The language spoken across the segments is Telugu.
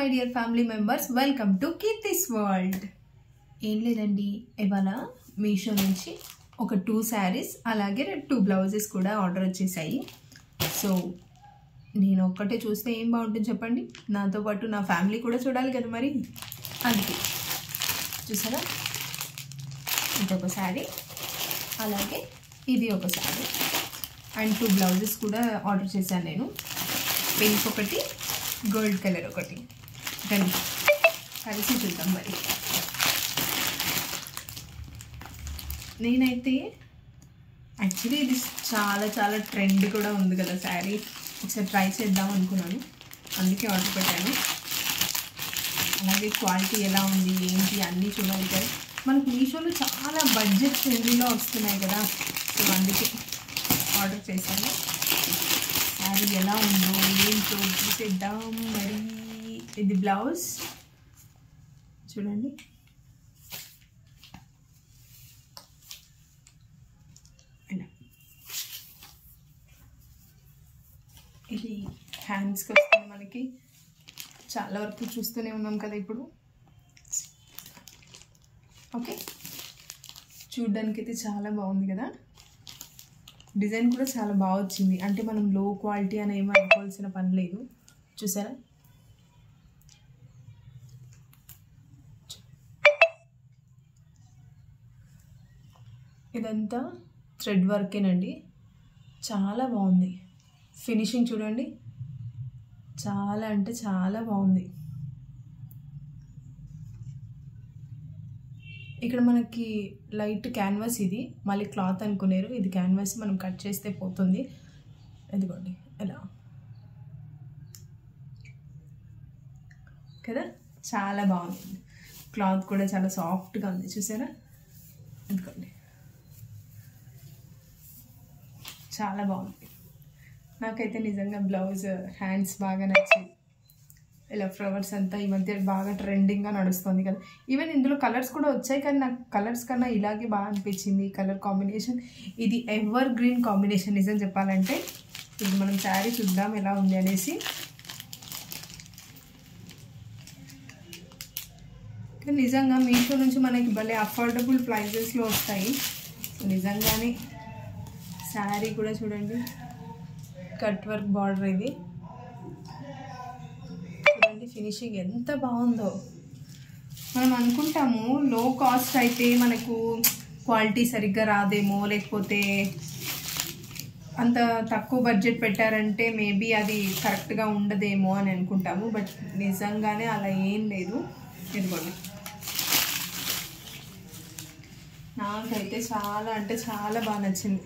my dear family members, welcome to Kirti's World. ఏం లేదండి, ఇవాళ మీషో నుంచి ఒక 2 sarees అలాగే 2 బ్లౌజెస్ కూడా ఆర్డర్ వచ్చేసాయి. సో నేను ఒక్కటే చూస్తే ఏం బాగుంటుంది చెప్పండి, నాతో పాటు నా ఫ్యామిలీ కూడా చూడాలి కదా మరి. అందుకే చూసారా, ఇదొక శారీ అలాగే ఇది ఒక శారీ అండ్ 2 బ్లౌజెస్ కూడా ఆర్డర్ చేశాను నేను. పింక్ ఒకటి, గోల్డ్ కలర్ ఒకటి. రండి కలిసి చూద్దాం మరి. నేనైతే యాక్చువల్లీ ఇది చాలా చాలా ట్రెండ్ కూడా ఉంది కదా శారీ, ఒకసారి ట్రై చేద్దాం అనుకున్నాను, అందుకే ఆర్డర్ పెట్టాను. అలాగే క్వాలిటీ ఎలా ఉంది ఏంటి అన్నీ చూడాలి కదా. మనకు మీషోలో చాలా బడ్జెట్ ఫ్రెండ్లీలో వస్తున్నాయి కదా, సో అందుకే ఆర్డర్ చేశాను. శారీ ఎలా ఉందో ఏంటో చూసేద్దాం మరి. ఇది బ్లౌజ్ చూడండి, ఇది హ్యాండ్స్కి వస్తుంది. మనకి చాలా వరకు చూస్తూనే ఉన్నాం కదా ఇప్పుడు. ఓకే, చూడ్డానికి అయితే చాలా బాగుంది కదా, డిజైన్ కూడా చాలా బాగా వచ్చింది. అంటే మనం లో క్వాలిటీ అని ఏమీ అనుకోవాల్సిన పని లేదు. చూసారా, ఇదంతా థ్రెడ్ వర్కేనండి, చాలా బాగుంది. ఫినిషింగ్ చూడండి, చాలా అంటే చాలా బాగుంది. ఇక్కడ మనకి లైట్ క్యాన్వాస్, ఇది మళ్ళీ క్లాత్ అనుకున్నారు, ఇది క్యాన్వాస్, మనం కట్ చేస్తే పోతుంది. ఇదిగోండి ఎలా కదా, చాలా బాగుంది. క్లాత్ కూడా చాలా సాఫ్ట్గా ఉంది, చూసారా. ఇదిగోండి చాలా బాగుంది. నాకైతే నిజంగా బ్లౌజ్ హ్యాండ్స్ బాగా నచ్చింది. ఇలా ఫ్లవర్స్ అంతా ఈ మధ్య బాగా ట్రెండింగ్గా నడుస్తుంది కదా. ఈవెన్ ఇందులో కలర్స్ కూడా వచ్చాయి, కానీ నాకు కలర్స్ కన్నా ఇలాగే బాగా అనిపించింది ఈ కలర్ కాంబినేషన్. ఇది ఎవర్ గ్రీన్ కాంబినేషన్ నిజం చెప్పాలంటే. ఇది మనం శారీ చూద్దాం ఎలా ఉంది అనేసి. నిజంగా మీషో నుంచి మనకి భలే అఫోర్డబుల్ ప్రైజెస్లో వస్తాయి. నిజంగానే శారీ కూడా చూడండి, కట్ వర్క్ బార్డర్, ఇది చూడండి ఫినిషింగ్ ఎంత బాగుందో. మనం అనుకుంటాము లో కాస్ట్ అయితే మనకు క్వాలిటీ సరిగ్గా రాదేమో, లేకపోతే అంత తక్కువ బడ్జెట్ పెట్టారంటే మేబీ అది కరెక్ట్గా ఉండదేమో అని అనుకుంటాము. బట్ నిజంగానే అలా ఏం లేదు. ఇదిగోండి, నాకైతే చాలా అంటే చాలా బాగా నచ్చింది.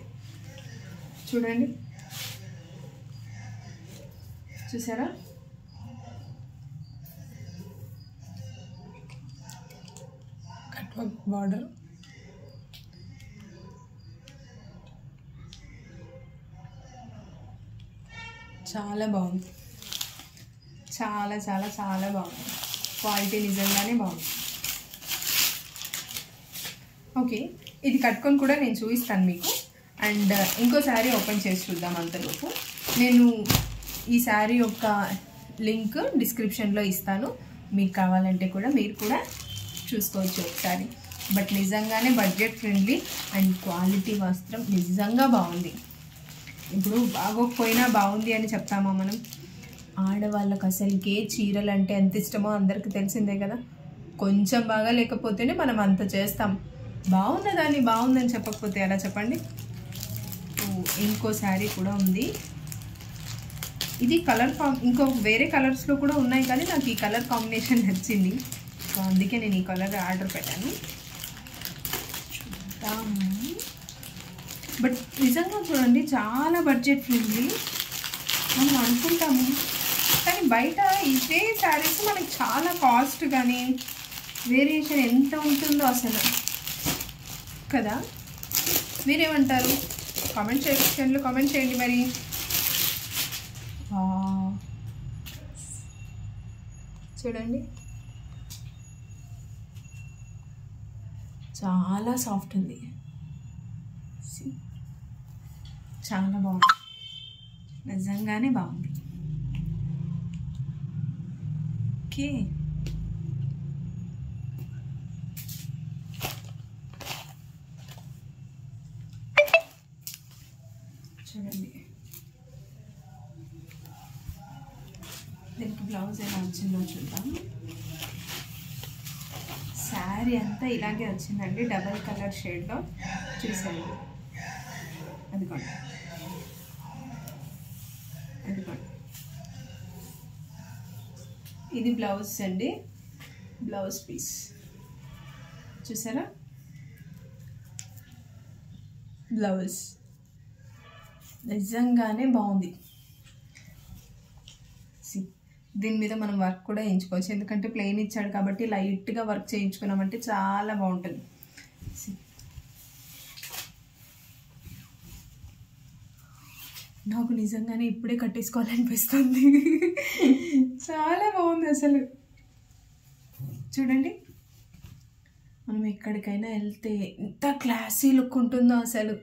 చూడండి, చూసారా, కట్ వర్క్ బార్డర్, చాలా బాగుంది. చాలా చాలా చాలా బాగుంది, క్వాలిటీ నిజంగానే బాగుంది. ఓకే, ఇది కట్టుకొని కూడా నేను చూపిస్తాను మీకు. అండ్ ఇంకో శారీ ఓపెన్ చేసి చూద్దాం అంతలోపు. నేను ఈ శారీ యొక్క లింక్ డిస్క్రిప్షన్లో ఇస్తాను, మీకు కావాలంటే కూడా మీరు కూడా చూసుకోవచ్చు ఒకసారి. బట్ నిజంగానే బడ్జెట్ ఫ్రెండ్లీ అండ్ క్వాలిటీ మాత్రం నిజంగా బాగుంది. ఇప్పుడు బాగోకపోయినా బాగుంది అని చెప్తామా మనం? ఆడవాళ్ళకి అసలుకే చీరలు అంటే ఎంత ఇష్టమో అందరికీ తెలిసిందే కదా. కొంచెం బాగా లేకపోతేనే మనం అంత చేస్తాం, బాగున్నదాన్ని బాగుందని చెప్పకపోతే ఎలా చెప్పండి. ఇంకో శారీ కూడా ఉంది, ఇది కలర్ ఇంకో వేరే కలర్స్లో కూడా ఉన్నాయి, కానీ నాకు ఈ కలర్ కాంబినేషన్ నచ్చింది, సో అందుకే నేను ఈ కలర్ ఆర్డర్ పెట్టాను. చూద్దాం. బట్ నిజంగా చూడండి, చాలా బడ్జెట్ ఫ్రెండ్లీ మనం అనుకుంటాము, కానీ బయట ఇవే శారీస్ మనకి చాలా కాస్ట్ కానీ వేరియేషన్ ఎంత ఉంటుందో అసలు కదా. మీరేమంటారు? కామెంట్ సెక్షన్లో కామెంట్ చేయండి మరి. చూడండి, చాలా సాఫ్ట్ ఉంది, చాలా బాగుంది, నిజంగానే బాగుంది. ఓకే, చూడండి దీనికి బ్లౌజ్ ఎలా వచ్చిందో చూద్దాం. శారీ అంతా ఇలాగే వచ్చిందండి, డబల్ కలర్ షేడ్లో. చూసాను, అదిగోండి అదిగోండి, ఇది బ్లౌజ్ అండి, బ్లౌజ్ పీస్ చూసారా, బ్లౌజ్ నిజంగానే బాగుంది. దీని మీద మనం వర్క్ కూడా చేయించుకోవచ్చు, ఎందుకంటే ప్లెయిన్ ఇచ్చాడు కాబట్టి లైట్గా వర్క్ చేయించుకున్నామంటే చాలా బాగుంటుంది. నాకు నిజంగానే ఇప్పుడే కట్టేసుకోవాలనిపిస్తుంది, చాలా బాగుంది అసలు. చూడండి, మనం ఎక్కడికైనా వెళ్తే ఎంత క్లాసీ లుక్ ఉంటుందో అసలు,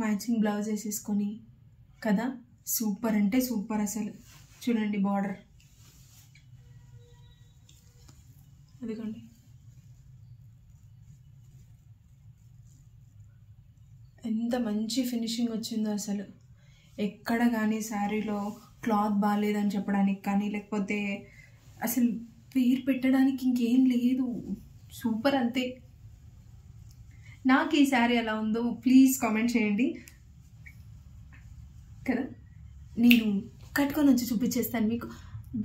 మ్యాచింగ్ బ్లౌజ్ వేసేసుకొని కదా, సూపర్ అంటే సూపర్ అసలు. చూడండి బార్డర్, అదిగోండి ఎంత మంచి ఫినిషింగ్ వచ్చిందో అసలు. ఎక్కడ కానీ శారీలో క్లాత్ బాగాలేదని చెప్పడానికి కానీ, లేకపోతే అసలు పేరు పెట్టడానికి ఇంకేం లేదు, సూపర్ అంతే. నాకు ఈ శారీ ఎలా ఉందో ప్లీజ్ కామెంట్ చేయండి కదా, నేను కట్టుకొని వచ్చి చూపించేస్తాను మీకు.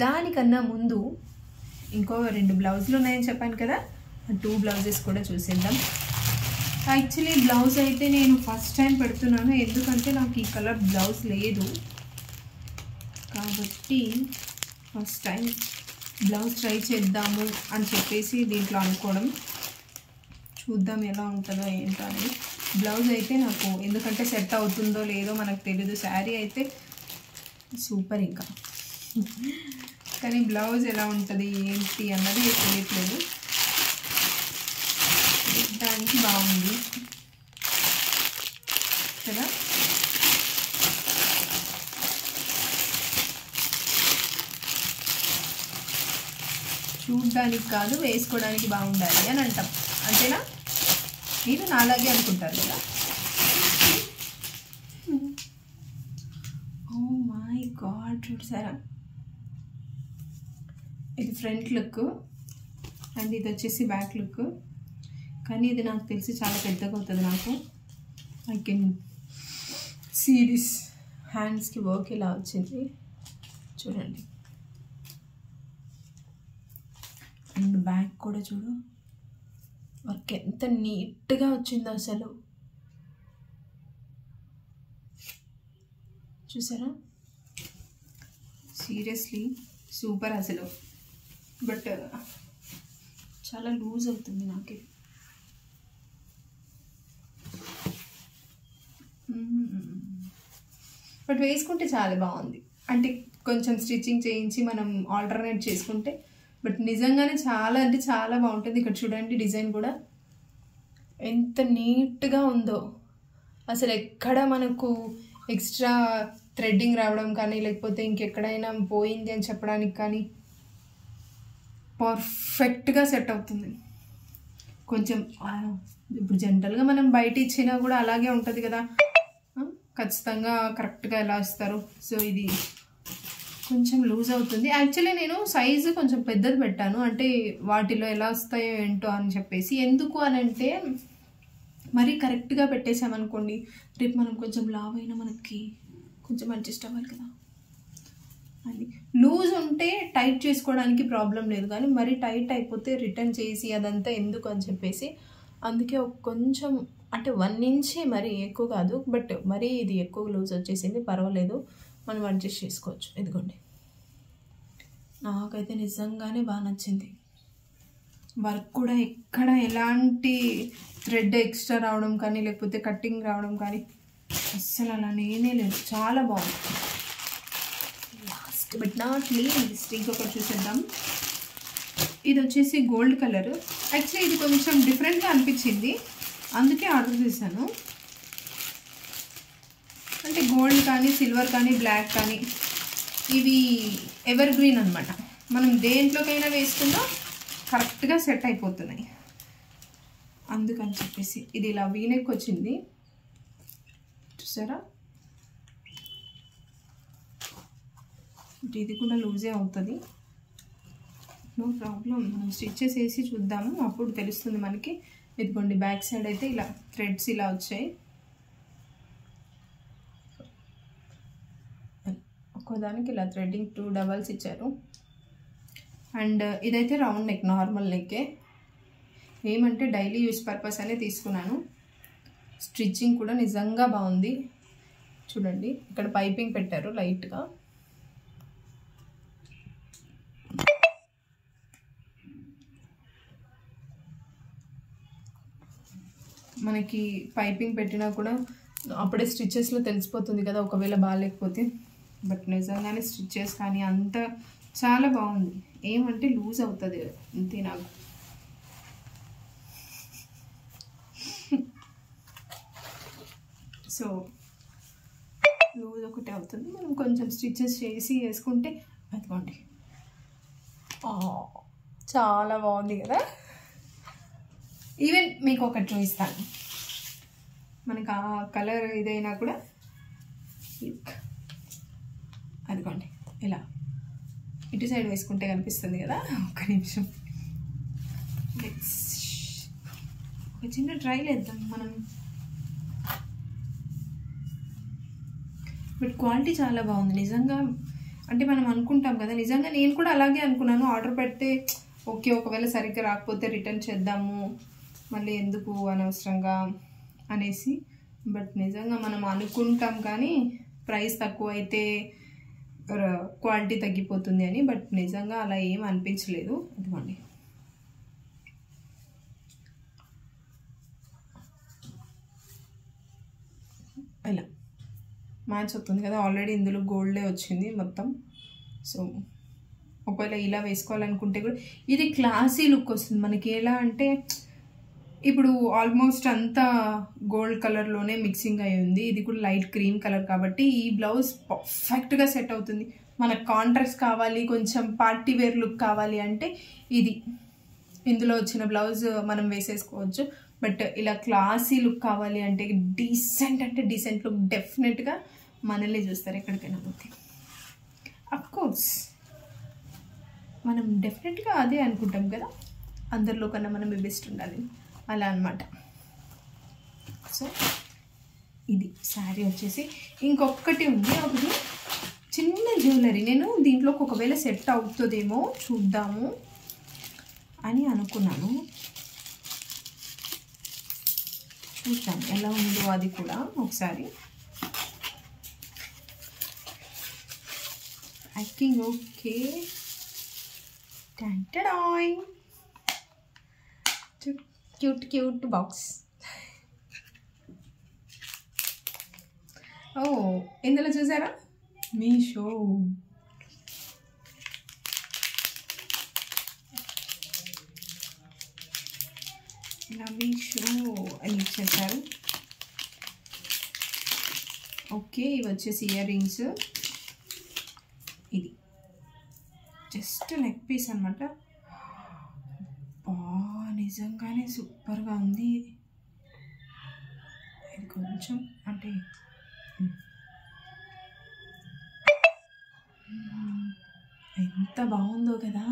దానికన్నా ముందు ఇంకో 2 బ్లౌజులు ఉన్నాయని చెప్పాను కదా, 2 బ్లౌజెస్ కూడా చూసేద్దాం. యాక్చువల్లీ బ్లౌజ్ అయితే నేను ఫస్ట్ టైం పెడుతున్నాను, ఎందుకంటే నాకు ఈ కలర్ బ్లౌజ్ లేదు కాబట్టి ఫస్ట్ టైం బ్లౌజ్ ట్రై చేద్దాము అని చెప్పేసి దీంట్లో అనుకోవడం. చూద్దాం ఎలా ఉంటుందో ఏంటో అని. బ్లౌజ్ అయితే నాకు ఎందుకంటే సెట్ అవుతుందో లేదో మనకు తెలీదు, శారీ అయితే సూపర్ ఇంకా, కానీ బ్లౌజ్ ఎలా ఉంటుంది ఏంటి అన్నది తెలియట్లేదు. దానికి బాగుంది కదా, చూడ్డానికి కాదు వేసుకోవడానికి బాగుండాలి అని అంటాం, అంతేనా? మీరు నాలాగే అనుకుంటారు కదా. ఓ మై గాడ్, చూసారా, ఇది ఫ్రంట్ లుక్ అండ్ ఇది వచ్చేసి బ్యాక్ లుక్. కానీ ఇది నాకు తెలిసి చాలా పెద్దగా అవుతుంది నాకు. I can see this. హ్యాండ్స్కి వర్క్ ఇలా వచ్చింది చూడండి, అండ్ బ్యాక్ కూడా చూడు, వర్క్ ఎంత నీట్గా వచ్చిందో అసలు. చూసారా, సీరియస్లీ సూపర్ అసలు. బట్ చాలా లూజ్ అవుతుంది నాకు. బట్ వేసుకుంటే చాలా బాగుంది, అంటే కొంచెం స్టిచ్చింగ్ చేయించి మనం ఆల్టర్నేట్ చేసుకుంటే. బట్ నిజంగానే చాలా అంటే చాలా బాగుంటుంది. ఇక్కడ చూడండి డిజైన్ కూడా ఎంత నీట్గా ఉందో అసలు. ఎక్కడ మనకు ఎక్స్ట్రా థ్రెడ్డింగ్ రావడం కానీ, లేకపోతే ఇంకెక్కడైనా పోయింది అని చెప్పడానికి కానీ పర్ఫెక్ట్గా సెట్ అవుతుంది. కొంచెం ఇప్పుడు జనరల్గా మనం బయట ఇచ్చినా కూడా అలాగే ఉంటుంది కదా, ఖచ్చితంగా కరెక్ట్గా ఎలా ఇస్తారు. సో ఇది కొంచెం లూజ్ అవుతుంది. యాక్చువల్లీ నేను సైజు కొంచెం పెద్దది పెట్టాను, అంటే వాటిలో ఎలా వస్తాయో ఏంటో అని చెప్పేసి. ఎందుకు అని అంటే మరీ కరెక్ట్గా పెట్టేసామనుకోండి, రేపు మనం కొంచెం లావ్ అయినా మనకి కొంచెం అడ్జస్ట్ అవ్వాలి కదా. అది లూజ్ ఉంటే టైట్ చేసుకోవడానికి ప్రాబ్లం లేదు, కానీ మరీ టైట్ అయిపోతే రిటర్న్ చేసి అదంతా ఎందుకు అని చెప్పేసి అందుకే కొంచెం అంటే 1 ఇంచ్ మరీ ఎక్కువ కాదు, బట్ మరీ ఇది ఎక్కువ లూజ్ వచ్చేసింది. పర్వాలేదు, మనం అడ్జస్ట్ చేసుకోవచ్చు. ఇదిగోండి, నాకైతే నిజంగానే బాగా నచ్చింది. వర్క్ కూడా ఎక్కడ ఎలాంటి థ్రెడ్ ఎక్స్ట్రా రావడం కానీ, లేకపోతే కట్టింగ్ రావడం కానీ అస్సలు అలా నేనే లేదు, చాలా బాగుంది. లాస్ట్ బట్ నాట్ లీస్ట్ ఇంకొకటి చూసేద్దాం. ఇది వచ్చేసి గోల్డ్ కలర్. యాక్చువల్లీ ఇది కొంచెం డిఫరెంట్గా అనిపించింది, అందుకే ఆర్డర్ చేశాను. అంటే గోల్డ్ కానీ, సిల్వర్ కానీ, బ్లాక్ కానీ ఇవి ఎవర్ గ్రీన్ అనమాట. మనం దేంట్లోకైనా వేసుకున్నా కరెక్ట్గా సెట్ అయిపోతున్నాయి. అందుకని చెప్పేసి ఇది ఇలా వీనెక్ వచ్చింది చూసారా. ఇది కూడా లూజే అవుతుంది, నో ప్రాబ్లం. మనం స్టిచ్చెస్ వేసి చూద్దాము, అప్పుడు తెలుస్తుంది మనకి. ఇదిగోండి బ్యాక్ సైడ్ అయితే ఇలా థ్రెడ్స్ ఇలా వచ్చాయి. ఒక్కోదానికి ఇలా థ్రెడ్డింగ్ 2 డబల్స్ ఇచ్చారు. అండ్ ఇదైతే రౌండ్ నెక్, నార్మల్ నెక్కే. ఏమంటే డైలీ యూస్ పర్పస్ అనే తీసుకున్నాను. స్టిచ్చింగ్ కూడా నిజంగా బాగుంది. చూడండి ఇక్కడ పైపింగ్ పెట్టారు లైట్గా. మనకి పైపింగ్ పెట్టినా కూడా అప్పుడే స్టిచ్చెస్లో తెలిసిపోతుంది కదా ఒకవేళ బాగాలేకపోతే. బట్ నిజంగానే స్టిచ్చెస్ కానీ అంత చాలా బాగుంది. ఏమంటే లూజ్ అవుతుంది అంతే నాకు. సో లూజ్ ఒకటే అవుతుంది, మనం కొంచెం స్టిచ్చెస్ చేసి వేసుకుంటే అదిగోండి చాలా బాగుంది కదా. ఈవెన్ మీకు ఒకటి చూపిస్తాను, మనకు ఆ కలర్ ఇదైనా కూడా అదిగోండి ఇలా ఇటు సైడ్ వేసుకుంటే కనిపిస్తుంది కదా. ఒక్క నిమిషం ఒక చిన్న ట్రైల్ వేద్దాం మనం. బట్ క్వాలిటీ చాలా బాగుంది నిజంగా. అంటే మనం అనుకుంటాం కదా, నిజంగా నేను కూడా అలాగే అనుకున్నాను. ఆర్డర్ పెడితే ఓకే ఒకవేళ సరిగ్గా రాకపోతే రిటర్న్ చేద్దాము, మళ్ళీ ఎందుకు అనవసరంగా అనేసి. బట్ నిజంగా మనం అనుకుంటాం కానీ ప్రైస్ తక్కువ అయితే క్వాలిటీ తగ్గిపోతుంది అని. బట్ నిజంగా అలా ఏం అనిపించలేదు. ఇదిగోండి ఇలా మ్యాచ్ అవుతుంది కదా. ఆల్రెడీ ఇందులో గోల్డే వచ్చింది మొత్తం. సో ఒకవేళ ఇలా వేసుకోవాలనుకుంటే కూడా ఇది క్లాసీ లుక్ వస్తుంది మనకి. ఎలా అంటే ఇప్పుడు ఆల్మోస్ట్ అంతా గోల్డ్ కలర్లోనే మిక్సింగ్ అయి ఉంది. ఇది కూడా లైట్ క్రీమ్ కలర్ కాబట్టి ఈ బ్లౌజ్ పర్ఫెక్ట్గా సెట్ అవుతుంది. మనకు కాంట్రాస్ట్ కావాలి, కొంచెం పార్టీ వేర్ లుక్ కావాలి అంటే ఇది ఇందులో వచ్చిన బ్లౌజ్ మనం వేసేసుకోవచ్చు. బట్ ఇలా క్లాసీ లుక్ కావాలి అంటే డీసెంట్ అంటే డీసెంట్ లుక్ డెఫినెట్గా మనల్ని చూస్తారు ఎక్కడికైనా పోతే. అఫ్కోర్స్ మనం డెఫినెట్గా అదే అనుకుంటాం కదా, అందరిలో కన్నా మనం బెస్ట్ ఉండాలి అలా అనమాట. సో ఇది శారీ వచ్చేసి. ఇంకొకటి ఉంది, ఒకటి చిన్న జ్యువెలరీ. నేను దీంట్లోకి ఒకవేళ సెట్ అవుతుందేమో చూద్దాము అని అనుకున్నాను. చూద్దాం ఎలా ఉందో అది కూడా ఒకసారి. I think okay. టంటడాయ్ క్యూట్ క్యూట్ బాక్స్. ఓ ఇందులో చూసారా మీషో. ఇలా మీషో అని ఇచ్చేసారు. ఓకే ఇవి వచ్చేసి ఇయర్ రింగ్స్. ఇది జస్ట్ నెక్ పీస్ అనమాట. నిజంగానే సూపర్గా ఉంది. ఇది కొంచెం అంటే ఎంత బాగుందో కదా.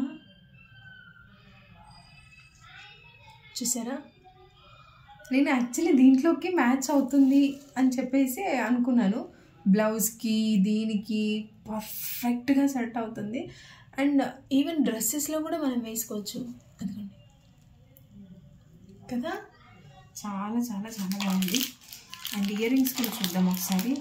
చూసారా, నేను యాక్చువల్లీ దీంట్లోకి మ్యాచ్ అవుతుంది అని చెప్పేసి అనుకున్నాను. బ్లౌజ్కి దీనికి పర్ఫెక్ట్గా సెట్ అవుతుంది. అండ్ ఈవెన్ డ్రెస్సెస్లో కూడా మనం వేసుకోవచ్చు అందుకండి కదా. చాలా చాలా చాలా బాగుంది. అండ్ ఇయర్ రింగ్స్ కూడా చూద్దాం ఒకసారి.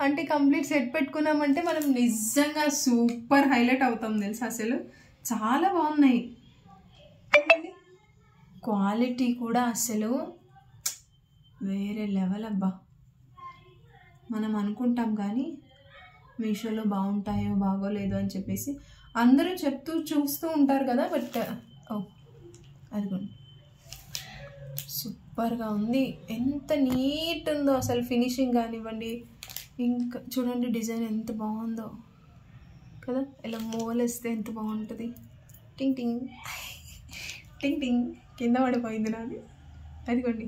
అంటే కంప్లీట్ సెట్ పెట్టుకున్నామంటే మనం నిజంగా సూపర్ హైలైట్ అవుతాం తెలుసా. అసలు చాలా బాగున్నాయి. క్వాలిటీ కూడా అసలు వేరే లెవెల్ అబ్బా. మనం అనుకుంటాం కానీ మీషోలో బాగుంటాయో బాగోలేదో అని చెప్పేసి అందరూ చెప్తూ చూస్తూ ఉంటారు కదా. బట్ ఓ అదిగోండి, సూపర్గా ఉంది. ఎంత నీట్ ఉందో అసలు, ఫినిషింగ్ కానివ్వండి, ఇంకా చూడండి డిజైన్ ఎంత బాగుందో కదా. ఇలా మూలేస్తే ఎంత బాగుంటుంది. టింగ్ టింగ్ టింగ్ టింగ్ కింద పడిపోయింది నాది. అదిగోండి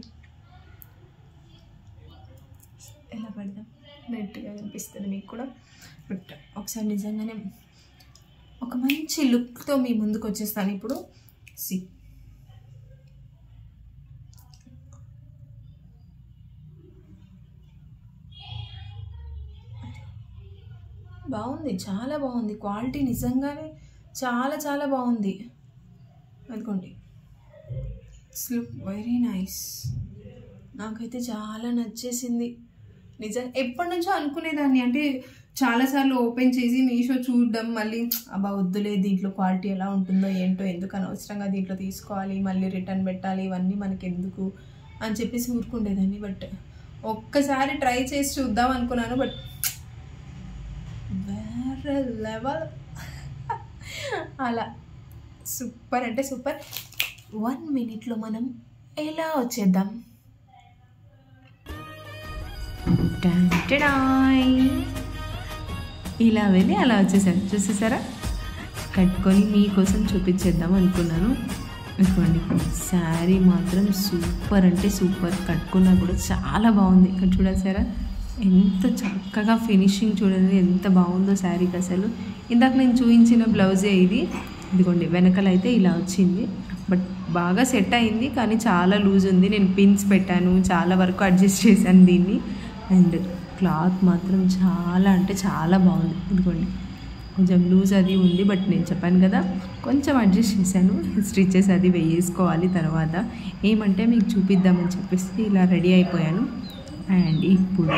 ఎలా పెడదాం, నెట్గా అనిపిస్తుంది మీకు కూడా. బట్ ఒకసారి నిజంగానే ఒక మంచి లుక్తో మీ ముందుకు వచ్చేస్తాను ఇప్పుడు. సి బాగుంది, చాలా బాగుంది. క్వాలిటీ నిజంగానే చాలా చాలా బాగుంది. అదిగోండి, లుక్ వెరీ నైస్. నాకైతే చాలా నచ్చేసింది నిజం. ఎప్పటి నుంచో అనుకునేదాన్ని, అంటే చాలాసార్లు ఓపెన్ చేసి మీషో చూడడం, మళ్ళీ అబ్బా వద్దులే దీంట్లో క్వాలిటీ ఎలా ఉంటుందో ఏంటో, ఎందుకు అనవసరంగా దీంట్లో తీసుకోవాలి, మళ్ళీ రిటర్న్ పెట్టాలి, ఇవన్నీ మనకి ఎందుకు అని చెప్పేసి ఊరుకుండేదాన్ని. బట్ ఒక్కసారి ట్రై చేసి చూద్దాం అనుకున్నాను. బట్ వేరే లెవెల్, అలా సూపర్ అంటే సూపర్. 1 minute మనం ఎలా వచ్చేద్దాం. ఇలా వెళ్ళి అలా వచ్చేసాను, చూసేసారా. కట్టుకొని మీకోసం చూపించేద్దాం అనుకున్నాను. ఇదిగోండి, శారీ మాత్రం సూపర్ అంటే సూపర్. కట్టుకున్నా కూడా చాలా బాగుంది. ఇక్కడ చూడసారా ఎంత చక్కగా ఫినిషింగ్, చూడండి ఎంత బాగుందో శారీకి అసలు. ఇందాక నేను చూపించిన బ్లౌజే ఇది. ఇదిగోండి వెనకాల అయితే ఇలా వచ్చింది. బట్ బాగా సెట్ అయింది, కానీ చాలా లూజ్ ఉంది. నేను పిన్స్ పెట్టాను, చాలా వరకు అడ్జస్ట్ చేశాను దీన్ని. అండ్ క్లాత్ మాత్రం చాలా అంటే చాలా బాగుంది. ఇదిగోండి కొంచెం లూజ్ అది ఉంది, బట్ నేను చెప్పాను కదా కొంచెం అడ్జస్ట్ చేశాను. స్టిచెస్ అది వేసుకోవాలి తర్వాత. ఏమంటే మీకు చూపిద్దామని చెప్పేసి ఇలా రెడీ అయిపోయాను. అండ్ ఇప్పుడు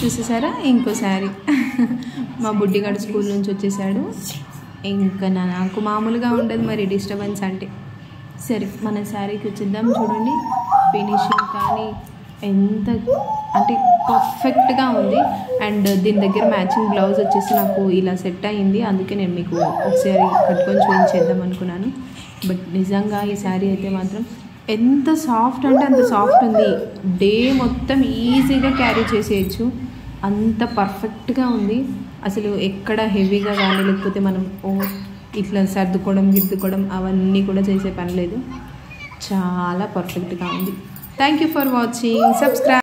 చూసేసారా ఇంకో శారీ. మా బుడ్డిగాడు స్కూల్ నుంచి వచ్చేసాడు. ఇంకా నాకు మామూలుగా ఉండదు మరి డిస్టర్బెన్స్ అంటే. సరే మన శారీకి వచ్చేద్దాం. చూడండి ఫినిషింగ్ కానీ ఎంత అంటే పర్ఫెక్ట్గా ఉంది. అండ్ దీని దగ్గర మ్యాచింగ్ బ్లౌజ్ వచ్చేసి నాకు ఇలా సెట్ అయ్యింది. అందుకే నేను మీకు ఒకసారి కట్టుకొని చూపించేద్దాం అనుకున్నాను. బట్ నిజంగా ఈ శారీ అయితే మాత్రం ఎంత సాఫ్ట్ అంటే అంత సాఫ్ట్ ఉంది. డే మొత్తం ఈజీగా క్యారీ చేసేయచ్చు, అంత పర్ఫెక్ట్గా ఉంది. అసలు ఎక్కడ హెవీగా కానీ లేకపోతే మనం ఇట్లా సర్దుకోవడం గిద్దుకోవడం అవన్నీ కూడా చేసే పని లేదు. చాలా పర్ఫెక్ట్గా ఉంది. Thank you for watching. Subscribe.